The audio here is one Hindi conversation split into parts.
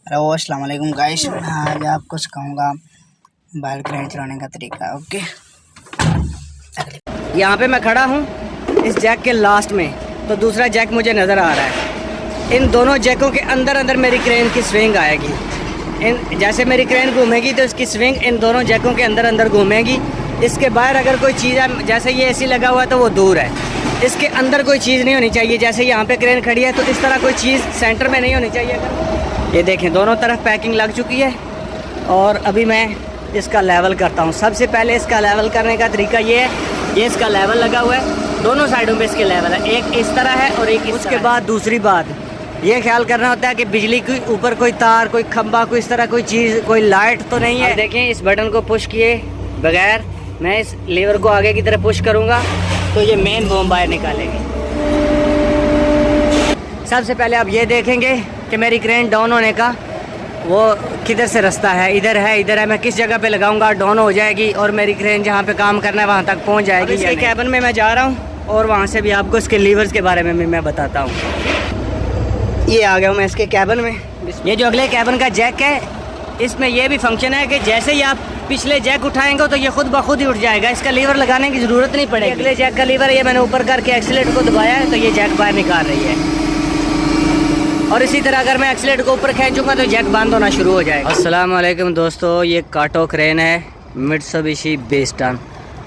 हेलो अस्सलाम वालेकुम गाइस। मैं आज आपको सिखाऊंगा बाल क्रेन चलाने का तरीका। ओके, यहाँ पे मैं खड़ा हूँ इस जैक के लास्ट में, तो दूसरा जैक मुझे नज़र आ रहा है। इन दोनों जैकों के अंदर अंदर मेरी क्रेन की स्विंग आएगी। जैसे मेरी क्रेन घूमेगी तो इसकी स्विंग इन दोनों जैकों के अंदर अंदर घूमेगी। इसके बाहर अगर कोई चीज़ है, जैसे ये एसी लगा हुआ है तो वो दूर है, इसके अंदर कोई चीज़ नहीं होनी चाहिए। जैसे यहाँ पे क्रेन खड़ी है तो इस तरह कोई चीज़ सेंटर में नहीं होनी चाहिए। अगर ये देखें, दोनों तरफ पैकिंग लग चुकी है और अभी मैं इसका लेवल करता हूँ। सबसे पहले इसका लेवल करने का तरीका ये है, ये इसका लेवल लगा हुआ है, दोनों साइडों पे इसके लेवल है, एक इस तरह है और एक इस तरह। बाद दूसरी बात ये ख्याल करना होता है कि बिजली के ऊपर कोई तार, कोई खंबा, कोई इस तरह कोई चीज़, कोई लाइट तो नहीं है। देखें, इस बटन को पुश किए बगैर मैं इस लीवर को आगे की तरफ पुश करूँगा तो ये मेन बॉम बाहर निकालेगी। सबसे पहले आप ये देखेंगे कि मेरी क्रेन डाउन होने का वो किधर से रास्ता है, इधर है, इधर है। मैं किस जगह पे लगाऊंगा डाउन हो जाएगी और मेरी क्रेन जहाँ पे काम करना है वहाँ तक पहुँच जाएगी। इसके कैबिन में मैं जा रहा हूँ और वहाँ से भी आपको इसके लीवर्स के बारे में भी मैं बताता हूँ। ये आ गया हूँ मैं इसके कैबिन में। ये जो अगले कैबिन का जैक है, इसमें ये भी फंक्शन है कि जैसे ही आप पिछले जैक उठाएंगे तो ये खुद ब खुद ही उठ जाएगा, इसका लीवर लगाने की ज़रूरत नहीं पड़ेगी। अगले जैक का लीवर है, ये मैंने ऊपर करके एक्सीलेटर को दबाया है तो ये जैक बाहर निकाल रही है। और इसी तरह अगर मैं एक्सीलेटर को ऊपर खींचूंगा तो जैक बंद होना शुरू हो जाएगा। अस्सलाम वालेकुम दोस्तों, ये काटो क्रेन है मित्सुबिशी बेस्टन।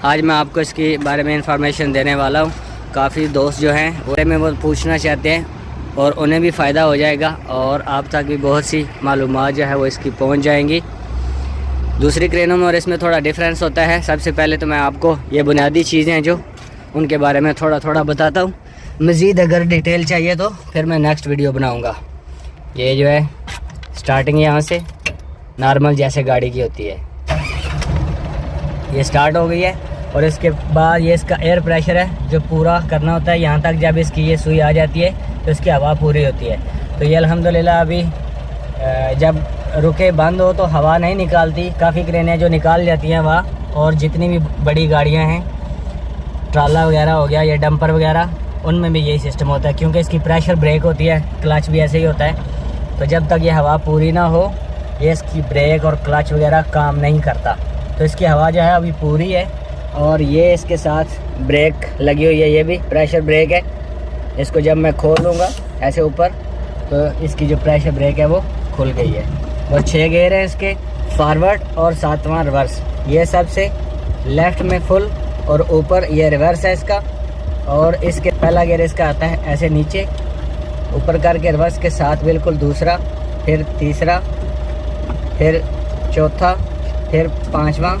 आज मैं आपको इसके बारे में इंफॉर्मेशन देने वाला हूँ। काफ़ी दोस्त जो हैं वो में वो पूछना चाहते हैं और उन्हें भी फ़ायदा हो जाएगा और आप तक भी बहुत सी मालूमात जो है वो इसकी पहुँच जाएंगी। दूसरी क्रेनों में और इसमें थोड़ा डिफरेंस होता है। सबसे पहले तो मैं आपको ये बुनियादी चीज़ें हैं जो उनके बारे में थोड़ा थोड़ा बताता हूँ। मज़ीद अगर डिटेल चाहिए तो फिर मैं नेक्स्ट वीडियो बनाऊँगा। ये जो है स्टार्टिंग यहाँ से नॉर्मल जैसे गाड़ी की होती है, ये स्टार्ट हो गई है। और इसके बाद ये इसका एयर प्रेशर है जो पूरा करना होता है यहाँ तक। जब इसकी ये सुई आ जाती है तो इसकी हवा पूरी होती है। तो ये अल्हम्दुलिल्लाह अभी जब रुके बंद हो तो हवा नहीं निकालती। काफ़ी क्रेनें जो निकाल जाती हैं वहाँ, और जितनी भी बड़ी गाड़ियाँ हैं, ट्राला वगैरह हो गया या डंपर वगैरह, उनमें भी यही सिस्टम होता है क्योंकि इसकी प्रेशर ब्रेक होती है, क्लच भी ऐसे ही होता है। तो जब तक ये हवा पूरी ना हो ये इसकी ब्रेक और क्लच वगैरह काम नहीं करता। तो इसकी हवा जो है अभी पूरी है और ये इसके साथ ब्रेक लगी हुई है, ये भी प्रेशर ब्रेक है। इसको जब मैं खोल लूँगा ऐसे ऊपर तो इसकी जो प्रेशर ब्रेक है वो खुल गई है। और 6 गेयर हैं इसके, फॉरवर्ड और 7वां रिवर्स। ये सबसे लेफ़्ट में फुल और ऊपर ये रिवर्स है इसका। और इसके पहला गियर इसका आता है ऐसे नीचे ऊपर करके रिवर्स के साथ बिल्कुल दूसरा, फिर तीसरा, फिर चौथा, फिर 5वां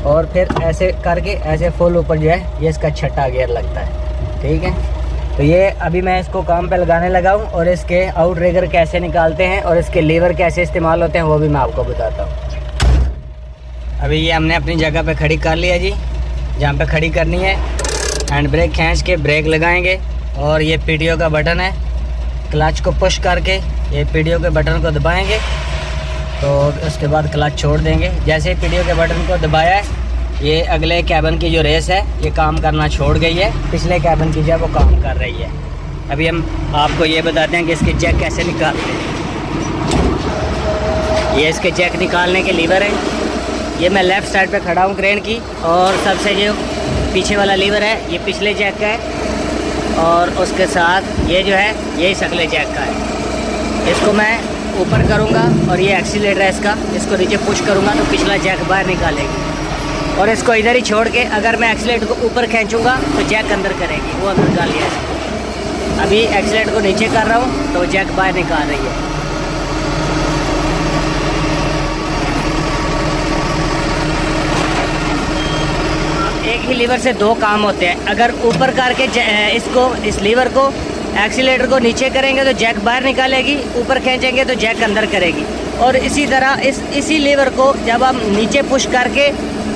और फिर ऐसे करके ऐसे फुल ऊपर जो है ये इसका 6ठा गियर लगता है। ठीक है, तो ये अभी मैं इसको काम पे लगाने लगा हूँ और इसके आउट रिगर कैसे निकालते हैं और इसके लीवर कैसे इस्तेमाल होते हैं वो भी मैं आपको बताता हूँ। अभी ये हमने अपनी जगह पे खड़ी कर लिया जी। जहाँ पे खड़ी करनी है हैंड ब्रेक खींच के ब्रेक लगाएंगे और ये पीडीओ का बटन है, क्लच को पुश करके ये पीडीओ के बटन को दबाएंगे तो उसके बाद क्लच छोड़ देंगे। जैसे ही पीडीओ के बटन को दबाया है ये अगले कैबिन की जो रेस है ये काम करना छोड़ गई है, पिछले कैबिन की जब वो काम कर रही है। अभी हम आपको ये बताते हैं कि इसके जैक कैसे निकालते हैं। ये इसके जैक निकालने के लीवर हैं। ये मैं लेफ़्ट साइड पे खड़ा हूँ क्रेन की, और सबसे जो पीछे वाला लीवर है ये पिछले जैक का है और उसके साथ ये जो है ये अगले जैक का है। इसको मैं ऊपर करूँगा और ये एक्सीलेटर है इसका, इसको नीचे पुश करूँगा तो पिछला जैक बाहर निकालेगी। और इसको इधर ही छोड़ के अगर मैं एक्सीलेटर को ऊपर खींचूँगा तो जैक अंदर करेगी, वो अंदर डाल लिया है। अभी एक्सीलेटर को नीचे कर रहा हूँ तो जैक बाहर निकाल रही है। एक ही लीवर से 2 काम होते हैं। अगर ऊपर करके इस लीवर को एक्सीलेटर को नीचे करेंगे तो जैक बाहर निकालेगी, ऊपर खींचेंगे तो जैक अंदर करेगी। और इसी तरह इसी लीवर को जब हम नीचे पुश करके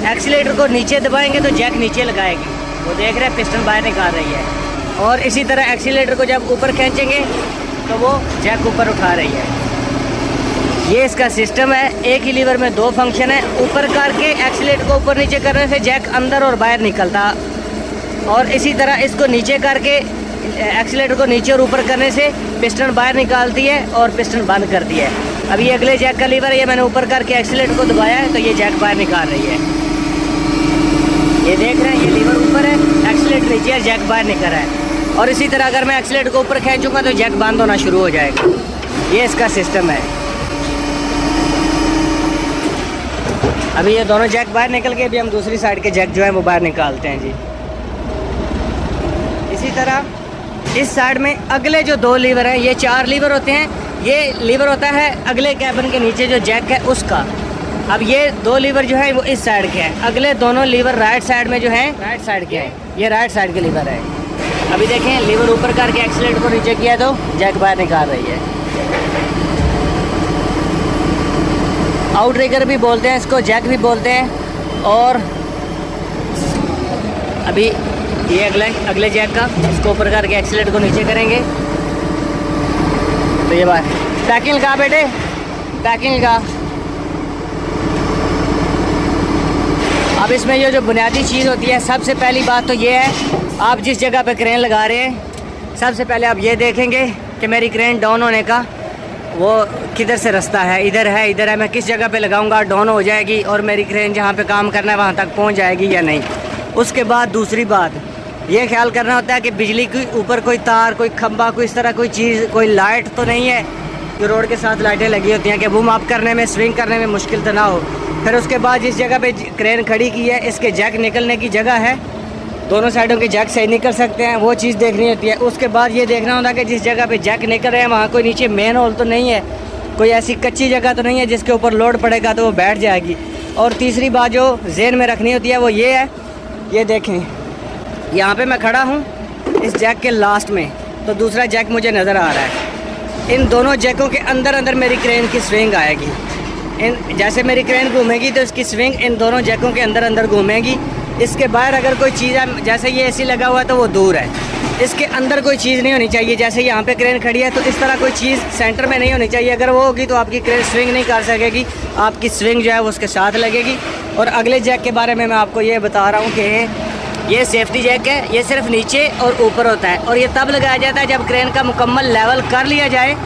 एक्सीलेटर को नीचे दबाएंगे तो जैक नीचे लगाएगी। वो देख रहे हैं पिस्टन बाहर निकाल रही है। और इसी तरह एक्सीलेटर को जब ऊपर खींचेंगे तो वो जैक ऊपर उठा रही है। ये इसका सिस्टम है। एक ही लीवर में 2 फंक्शन है। ऊपर करके एक्सीलेटर को ऊपर नीचे करने से जैक अंदर और बाहर निकलता, और इसी तरह इसको नीचे करके एक्सीलेटर को नीचे और ऊपर करने से पिस्टन बाहर निकालती है और पिस्टन बंद करती है। अब ये अगले जैक का लीवर है, ये मैंने ऊपर करके एक्सीलेटर को दबाया है तो ये जैक बाहर निकाल रही है। ये देख रहे हैं, ये लीवर ऊपर है, एक्सीलेटर नीचे है, जैक बाहर निकल रहा है। और इसी तरह अगर मैं एक्सीलेटर को ऊपर खींचूंगा तो जैक बंद होना शुरू हो जाएगा। ये इसका सिस्टम है। अभी ये दोनों जैक बाहर निकल के अभी हम दूसरी साइड के जैक जो है वो बाहर निकालते हैं जी। इसी तरह इस साइड में अगले जो 2 लीवर हैं, ये 4 लीवर होते हैं। ये लीवर होता है अगले कैबिन के नीचे जो जैक है उसका। अब ये 2 लीवर जो है वो इस साइड के हैं, अगले दोनों लीवर राइट साइड में जो है राइट साइड के हैं। ये राइट साइड के लीवर है। अभी देखें, लीवर ऊपर करके एक्सीलेटर को नीचे किया तो जैक बाहर निकाल रही है। आउट ट्रिगर भी बोलते हैं इसको, जैक भी बोलते हैं। और अभी ये अगले जैक का, इसको ऊपर करके एक्सीलेटर को नीचे करेंगे तो ये बात। पैकिंग लगा बेटे, पैकिंग लगा। अब इसमें ये जो बुनियादी चीज़ होती है, सबसे पहली बात तो ये है, आप जिस जगह पे क्रेन लगा रहे हैं सबसे पहले आप ये देखेंगे कि मेरी क्रेन डाउन होने का वो किधर से रास्ता है। इधर है, इधर है, मैं किस जगह पे लगाऊंगा डाउन हो जाएगी और मेरी क्रेन जहाँ पे काम करना है वहाँ तक पहुँच जाएगी या नहीं। उसके बाद दूसरी बात ये ख्याल करना होता है कि बिजली के ऊपर कोई तार, कोई खंबा, कोई इस तरह कोई चीज़, कोई लाइट तो नहीं है जो रोड के साथ लाइटें लगी होती हैं कि बूम अप करने में, स्विंग करने में मुश्किल तो ना हो। फिर उसके बाद जिस जगह पे क्रेन खड़ी की है इसके जैक निकलने की जगह है, दोनों साइडों के जैक सही निकल सकते हैं, वो चीज़ देखनी होती है। उसके बाद ये देखना होता है कि जिस जगह पे जैक निकल रहे हैं वहाँ कोई नीचे मेन होल तो नहीं है, कोई ऐसी कच्ची जगह तो नहीं है जिसके ऊपर लोड पड़ेगा तो वो बैठ जाएगी। और तीसरी बात जो ज़हन में रखनी होती है वो ये है, ये देखें यहाँ पे मैं खड़ा हूँ इस जैक के लास्ट में, तो दूसरा जैक मुझे नज़र आ रहा है। इन दोनों जैकों के अंदर अंदर मेरी क्रेन की स्विंग आएगी। इन जैसे मेरी क्रेन घूमेगी तो इसकी स्विंग इन दोनों जैकों के अंदर अंदर घूमेगी। इसके बाहर अगर कोई चीज़ है, जैसे ये एसी लगा हुआ है तो वो दूर है, इसके अंदर कोई चीज़ नहीं होनी चाहिए। जैसे यहाँ पे क्रेन खड़ी है तो इस तरह कोई चीज़ सेंटर में नहीं होनी चाहिए। अगर वो होगी तो आपकी क्रेन स्विंग नहीं कर सकेगी, आपकी स्विंग जो है वो उसके साथ लगेगी। और अगले जैक के बारे में मैं आपको ये बता रहा हूँ कि ये सेफ्टी जैक है, ये सिर्फ नीचे और ऊपर होता है और ये तब लगाया जाता है जब क्रेन का मुकम्मल लेवल कर लिया जाए।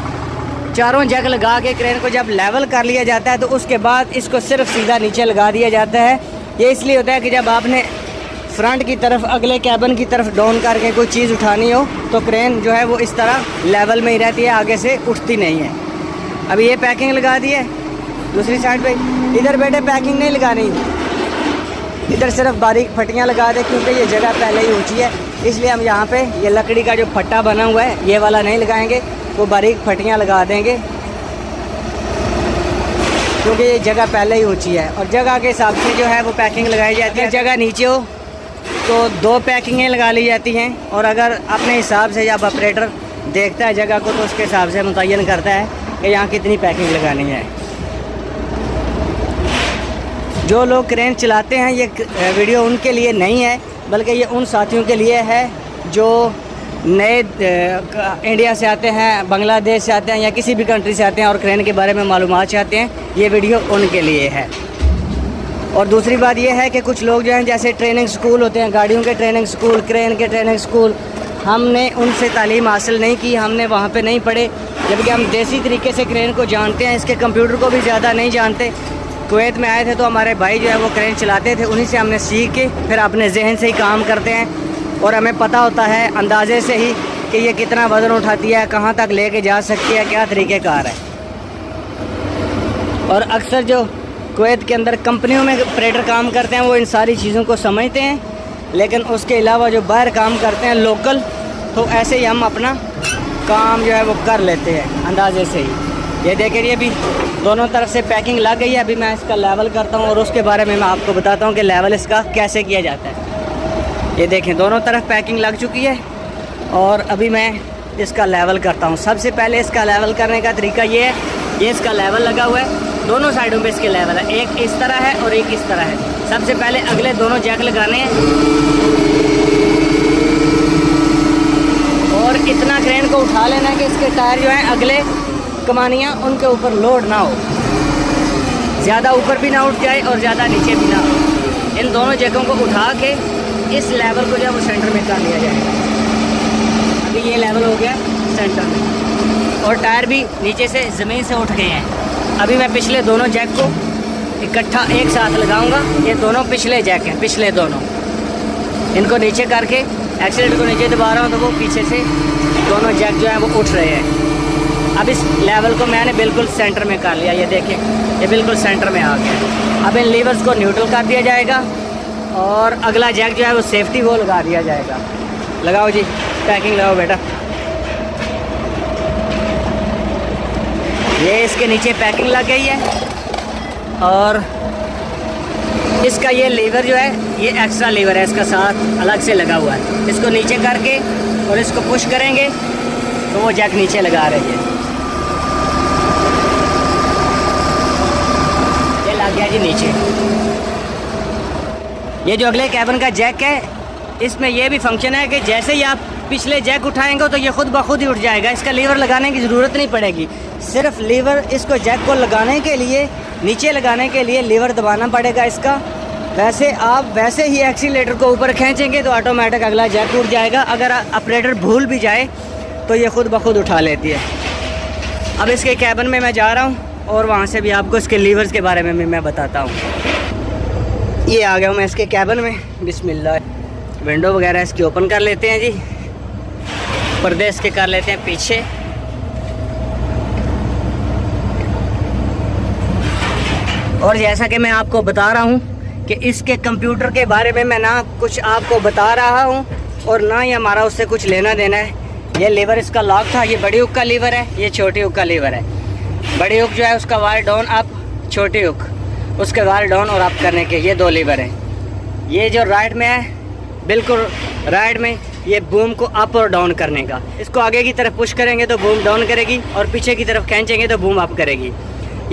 चारों जैक लगा के क्रेन को जब लेवल कर लिया जाता है तो उसके बाद इसको सिर्फ सीधा नीचे लगा दिया जाता है। ये इसलिए होता है कि जब आपने फ्रंट की तरफ अगले कैबिन की तरफ डाउन करके कोई चीज़ उठानी हो तो क्रेन जो है वो इस तरह लेवल में ही रहती है, आगे से उठती नहीं है। अभी ये पैकिंग लगा दी है दूसरी साइड पे। इधर बेटे पैकिंग नहीं लगानी, इधर सिर्फ बारीक फटियाँ लगा दे क्योंकि ये जगह पहले ही ऊंची है, इसलिए हम यहाँ पे ये लकड़ी का जो फट्टा बना हुआ है ये वाला नहीं लगाएंगे, वो बारीक फटियाँ लगा देंगे क्योंकि ये जगह पहले ही ऊंची है। और जगह के हिसाब से जो है वो पैकिंग लगाई जाती है। जगह नीचे हो तो 2 पैकिंगें लगा ली जाती हैं और अगर अपने हिसाब से जब ऑपरेटर देखता है जगह को तो उसके हिसाब से मुतय्यन करता है कि यहाँ कितनी पैकिंग लगानी है। जो लोग क्रेन चलाते हैं ये वीडियो उनके लिए नहीं है, बल्कि ये उन साथियों के लिए है जो नए इंडिया से आते हैं, बांग्लादेश से आते हैं या किसी भी कंट्री से आते हैं और क्रेन के बारे में मालूमात चाहते हैं। ये वीडियो उनके लिए है। और दूसरी बात ये है कि कुछ लोग जो हैं जैसे ट्रेनिंग स्कूल होते हैं, गाड़ियों के ट्रेनिंग स्कूल, क्रेन के ट्रेनिंग स्कूल, हमने उनसे तालीम हासिल नहीं की, हमने वहाँ पे नहीं पढ़े, जबकि हम देसी तरीके से क्रेन को जानते हैं, इसके कंप्यूटर को भी ज़्यादा नहीं जानते। कुवैत में आए थे तो हमारे भाई जो है वो क्रेन चलाते थे, उन्हीं से हमने सीख के फिर अपने जहन से ही काम करते हैं और हमें पता होता है अंदाजे से ही कि ये कितना वज़न उठाती है, कहाँ तक लेके जा सकती है, क्या तरीक़ेकार है। और अक्सर जो कुवैत के अंदर कंपनियों में ऑपरेटर काम करते हैं वो इन सारी चीज़ों को समझते हैं, लेकिन उसके अलावा जो बाहर काम करते हैं लोकल, तो ऐसे ही हम अपना काम जो है वो कर लेते हैं अंदाजे से ही। ये देखिए ये भी दोनों तरफ से पैकिंग लग गई है। अभी मैं इसका लेवल करता हूँ और उसके बारे में मैं आपको बताता हूँ कि लेवल इसका कैसे किया जाता है। ये देखें दोनों तरफ पैकिंग लग चुकी है और अभी मैं इसका लेवल करता हूँ। सबसे पहले इसका लेवल करने का तरीका ये है, ये इसका लेवल लगा हुआ है, दोनों साइडों पे इसके लेवल है, एक इस तरह है और एक इस तरह है। सबसे पहले अगले दोनों जैक लगाने हैं और इतना क्रेन को उठा लेना है कि इसके टायर जो हैं अगले कमानियाँ उनके ऊपर लोड ना हो, ज़्यादा ऊपर भी ना उठ जाए और ज़्यादा नीचे भी ना हो। इन दोनों जैकों को उठा के इस लेवल को जो है वो सेंटर में कर लिया जाएगा। अभी ये लेवल हो गया सेंटर में और टायर भी नीचे से ज़मीन से उठ गए हैं। अभी मैं पिछले दोनों जैक को इकट्ठा एक साथ लगाऊंगा। ये दोनों पिछले जैक हैं, पिछले दोनों। इनको नीचे करके एक्सीलेटर को नीचे दबा रहा हूँ तो वो पीछे से दोनों जैक जो हैं वो उठ रहे हैं। अब इस लेवल को मैंने बिल्कुल सेंटर में कर लिया, ये देखें ये बिल्कुल सेंटर में आ गया। अब इन लीवर्स को न्यूट्रल कर दिया जाएगा और अगला जैक जो है वो सेफ्टी वो लगा दिया जाएगा। लगाओ जी, पैकिंग लगाओ बेटा। ये इसके नीचे पैकिंग लग गई है और इसका ये लीवर जो है ये एक्स्ट्रा लीवर है, इसका साथ अलग से लगा हुआ है। इसको नीचे करके और इसको पुश करेंगे तो वो जैक नीचे लगा रही है। ये लग गया जी नीचे। ये जो अगले कैबिन का जैक है इसमें ये भी फंक्शन है कि जैसे ही आप पिछले जैक उठाएंगे तो ये खुद ब खुद ही उठ जाएगा। इसका लीवर लगाने की ज़रूरत नहीं पड़ेगी। सिर्फ लीवर इसको जैक को लगाने के लिए, नीचे लगाने के लिए लीवर दबाना पड़ेगा इसका। वैसे आप वैसे ही एक्सीलेटर को ऊपर खींचेंगे तो ऑटोमेटिक अगला जैक उठ जाएगा। अगर ऑपरेटर भूल भी जाए तो ये खुद ब खुद उठा लेती है। अब इसके कैबिन में मैं जा रहा हूँ और वहाँ से भी आपको इसके लीवर्स के बारे में भी मैं बताता हूँ। ये आ गया हूँ मैं इसके कैबिन में। बिस्मिल्लाह। विंडो वगैरह इसकी ओपन कर लेते हैं जी, पर्दे इसके कर लेते हैं पीछे। और जैसा कि मैं आपको बता रहा हूँ कि इसके कंप्यूटर के बारे में मैं ना कुछ आपको बता रहा हूँ और ना ही हमारा उससे कुछ लेना देना है। ये लीवर इसका लॉक था, ये बड़ी हुक का लीवर है, ये छोटी हुक का लीवर है। बड़ी हुक जो है उसका वायर डाउन अप, छोटी हुक उसके वायर डाउन और अप करने के ये दो लीवर हैं। ये जो राइट में है बिल्कुल राइट में, ये बूम को अप और डाउन करने का। इसको आगे की तरफ पुश करेंगे तो बूम डाउन करेगी और पीछे की तरफ खींचेंगे तो बूम अप करेगी।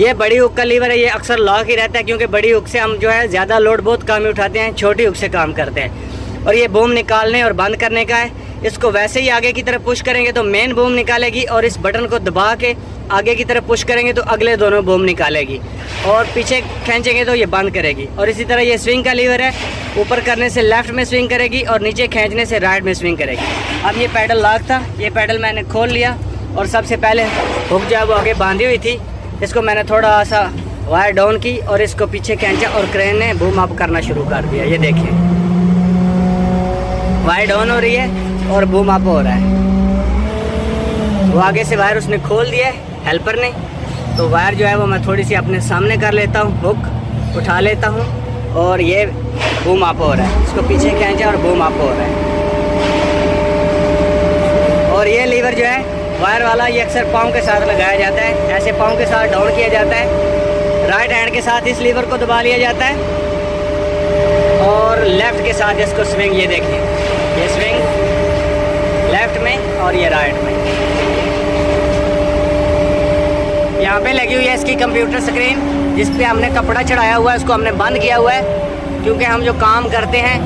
ये बड़ी हुक का लीवर है, ये अक्सर लॉक ही रहता है क्योंकि बड़ी हुक से हम जो है ज़्यादा लोड बहुत कम ही उठाते हैं, छोटी हुक से काम करते हैं। और ये बूम निकालने और बंद करने का है। इसको वैसे ही आगे की तरफ पुश करेंगे तो मेन बूम निकालेगी और इस बटन को दबा के आगे की तरफ पुश करेंगे तो अगले दोनों बूम निकालेगी और पीछे खींचेंगे तो ये बंद करेगी। और इसी तरह ये स्विंग का लीवर है, ऊपर करने से लेफ़्ट में स्विंग करेगी और नीचे खींचने से राइट में स्विंग करेगी। अब ये पैडल लॉक था, ये पैडल मैंने खोल लिया और सबसे पहले हुक जो है वो आगे बांधी हुई थी, इसको मैंने थोड़ा सा वायर डाउन की और इसको पीछे खींचा और क्रेन ने बूम अप करना शुरू कर दिया। ये देखिए वायर डाउन हो रही है और बूम अप हो रहा है। वो आगे से वायर उसने खोल दिया है हेल्पर ने, तो वायर जो है वो मैं थोड़ी सी अपने सामने कर लेता हूँ, हुक उठा लेता हूँ और ये बूम अप हो रहा है। इसको पीछे खींचा और बूम अप हो रहा है। और ये लीवर जो है वायर वाला ये अक्सर पाँव के साथ लगाया जाता है, ऐसे पाँव के साथ डाउन किया जाता है। राइट हैंड के साथ इस लीवर को दबा लिया जाता है और लेफ़्ट के साथ इसको स्विंग, ये देखिए ये स्विंग लेफ़्ट में और ये राइट में। यहाँ पे लगी हुई है इसकी कंप्यूटर स्क्रीन जिस पे हमने कपड़ा चढ़ाया हुआ है, उसको हमने बंद किया हुआ है क्योंकि हम जो काम करते हैं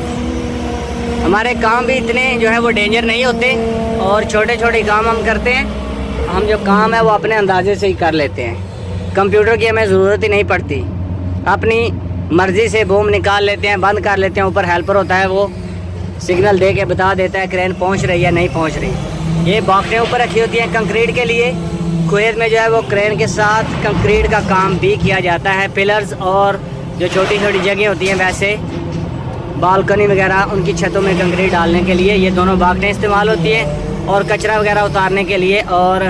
हमारे काम भी इतने जो है वो डेंजर नहीं होते और छोटे छोटे काम हम करते हैं। हम जो काम है वो अपने अंदाजे से ही कर लेते हैं, कंप्यूटर की हमें ज़रूरत ही नहीं पड़ती। अपनी मर्ज़ी से बूम निकाल लेते हैं, बंद कर लेते हैं। ऊपर हेल्पर होता है वो सिग्नल दे के बता देता है क्रेन पहुंच रही है नहीं पहुंच रही। ये बॉक्सें ऊपर रखी होती हैं कंक्रीट के लिए। कुवैत में जो है वो क्रेन के साथ कंक्रीट का काम भी किया जाता है। पिलर्स और जो छोटी छोटी जगह होती हैं वैसे बालकनी वगैरह उनकी छतों में कंक्रीट डालने के लिए ये दोनों बाल्टियाँ इस्तेमाल होती हैं और कचरा वगैरह उतारने के लिए और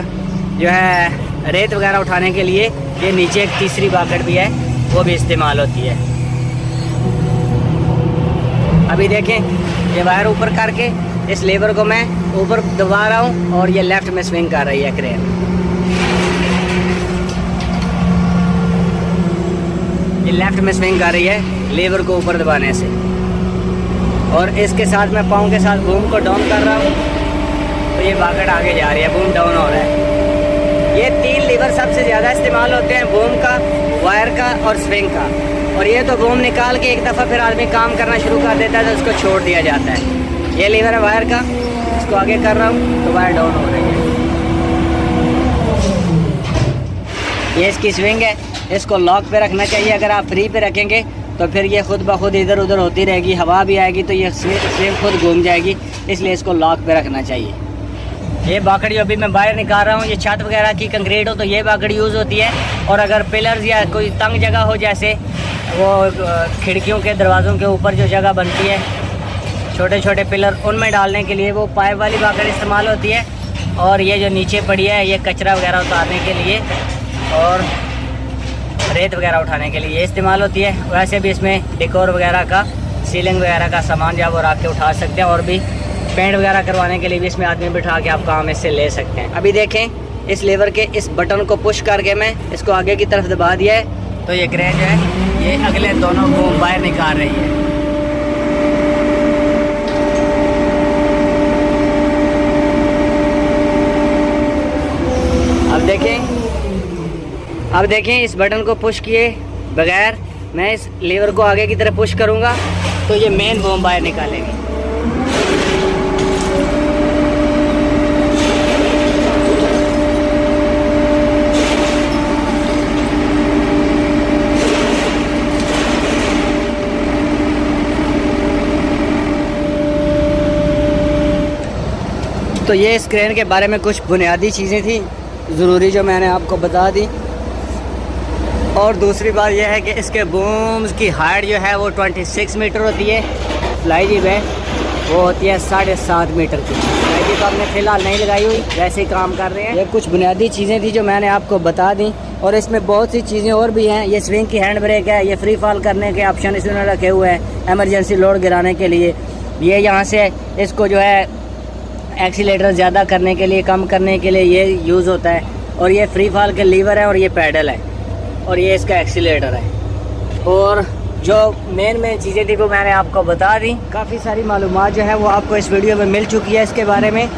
जो है रेत वगैरह उठाने के लिए ये नीचे एक तीसरी बाकेट भी है वो भी इस्तेमाल होती है। अभी देखें ये वायर ऊपर करके इस लेवर को मैं ऊपर दबा रहा हूँ और ये लेफ़्ट में स्विंग कर रही है क्रेन। ये लेफ़्ट में स्विंग कर रही है लेवर को ऊपर दबाने से और इसके साथ मैं पाँव के साथ बूम को डाउन कर रहा हूँ तो ये बाकेट आगे जा रही है, बूम डाउन हो रहा है। ये तीन लीवर सबसे ज़्यादा इस्तेमाल होते हैं, बूम का, वायर का और स्विंग का। और ये तो बूम निकाल के एक दफ़ा फिर आदमी काम करना शुरू कर देता है तो उसको छोड़ दिया जाता है। ये लीवर है वायर का, इसको आगे कर रहा हूँ तो वायर डाउन हो रही है। ये इसकी स्विंग है, इसको लॉक पे रखना चाहिए। अगर आप फ्री पे रखेंगे तो फिर ये खुद ब खुद इधर उधर होती रहेगी, हवा भी आएगी तो ये स्विंग खुद घूम जाएगी, इसलिए इसको लॉक पे रखना चाहिए। ये बाकड़ी अभी मैं बाहर निकाल रहा हूँ। ये छत वगैरह की कंक्रीट हो तो ये बाकड़ी यूज़ होती है, और अगर पिलर्स या कोई तंग जगह हो, जैसे वो खिड़कियों के दरवाज़ों के ऊपर जो जगह बनती है छोटे छोटे पिलर, उनमें डालने के लिए वो पाइप वाली बाकड़ी इस्तेमाल होती है। और ये जो नीचे पड़ी है ये कचरा वगैरह उतारने के लिए और रेत वगैरह उठाने के लिए ये इस्तेमाल होती है। वैसे भी इसमें डेकोर वगैरह का, सीलिंग वगैरह का सामान जो वो रख के उठा सकते हैं, और भी पेंट वगैरह करवाने के लिए भी इसमें आदमी बिठा के आप काम इससे ले सकते हैं। अभी देखें इस लेवर के इस बटन को पुश करके मैं इसको आगे की तरफ दबा दिया है, तो ये क्रेन जो है ये अगले दोनों को बाहर निकाल रही है। अब देखें इस बटन को पुश किए बगैर मैं इस लीवर को आगे की तरफ पुश करूंगा तो ये मेन बम बाहर निकालेगी। तो ये इस क्रेन के बारे में कुछ बुनियादी चीज़ें थी ज़रूरी जो मैंने आपको बता दी। और दूसरी बात यह है कि इसके बूम्स की हाइट जो है वो 26 मीटर होती है। फ्लाई जीप है वो होती है 7.5 मीटर की। फ्लाई जीप आपने फ़िलहाल नहीं लगाई हुई, वैसे ही काम कर रहे हैं। ये कुछ बुनियादी चीज़ें थी जो मैंने आपको बता दी, और इसमें बहुत सी चीज़ें और भी हैं। ये स्विंग की हैंड ब्रेक है, ये फ्री फॉल करने के ऑप्शन इसमें रखे हुए हैं एमरजेंसी लोड गिराने के लिए। ये यहाँ से इसको जो है एक्सीलेटर ज़्यादा करने के लिए, कम करने के लिए ये यूज़ होता है। और ये फ्री फॉल के लीवर है, और ये पैडल है, और ये इसका एक्सीलेटर है। और जो मेन चीज़ें थी वो मैंने आपको बता दी। काफ़ी सारी मालूमात जो है वो आपको इस वीडियो में मिल चुकी है इसके बारे में,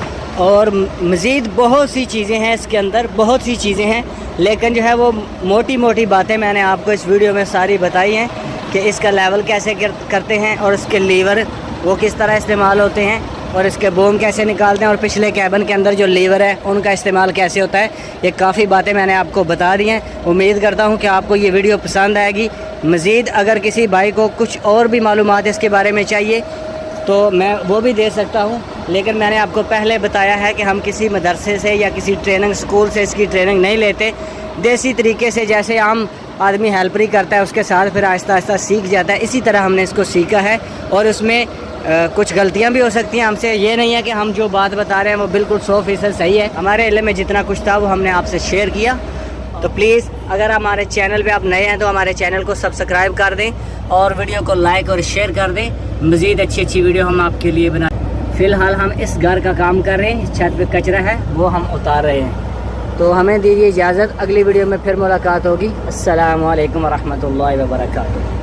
और मज़ीद बहुत सी चीज़ें हैं इसके अंदर, बहुत सी चीज़ें हैं, लेकिन जो है वो मोटी मोटी बातें मैंने आपको इस वीडियो में सारी बताई हैं कि इसका लेवल कैसे करते हैं, और इसके लीवर वो किस तरह इस्तेमाल होते हैं, और इसके बोम कैसे निकालते हैं, और पिछले कैबिन के अंदर जो लीवर है उनका इस्तेमाल कैसे होता है। ये काफ़ी बातें मैंने आपको बता दी हैं। उम्मीद करता हूँ कि आपको ये वीडियो पसंद आएगी। मज़ीद अगर किसी भाई को कुछ और भी मालूमात इसके बारे में चाहिए तो मैं वो भी दे सकता हूँ, लेकिन मैंने आपको पहले बताया है कि हम किसी मदरसे से या किसी ट्रेनिंग स्कूल से इसकी ट्रेनिंग नहीं लेते। देसी तरीके से जैसे आम आदमी हेल्परी करता है उसके साथ फिर आहिस्ता आहिस्ता सीख जाता है, इसी तरह हमने इसको सीखा है। और उसमें कुछ गलतियां भी हो सकती हैं हमसे। ये नहीं है कि हम जो बात बता रहे हैं वो बिल्कुल 100% सही है। हमारे इल्म में जितना कुछ था वो हमने आपसे शेयर किया। तो प्लीज़ अगर हमारे चैनल पे आप नए हैं तो हमारे चैनल को सब्सक्राइब कर दें, और वीडियो को लाइक और शेयर कर दें। मज़ीद अच्छी वीडियो हम आपके लिए बना। फ़िलहाल हम इस घर का काम कर रहे हैं, छत पे कचरा है वो हम उतार रहे हैं। तो हमें दीजिए इजाज़त, अगली वीडियो में फिर मुलाकात होगी। अस्सलामु अलैकुम वरहमतुल्लाहि वबरकातुहू।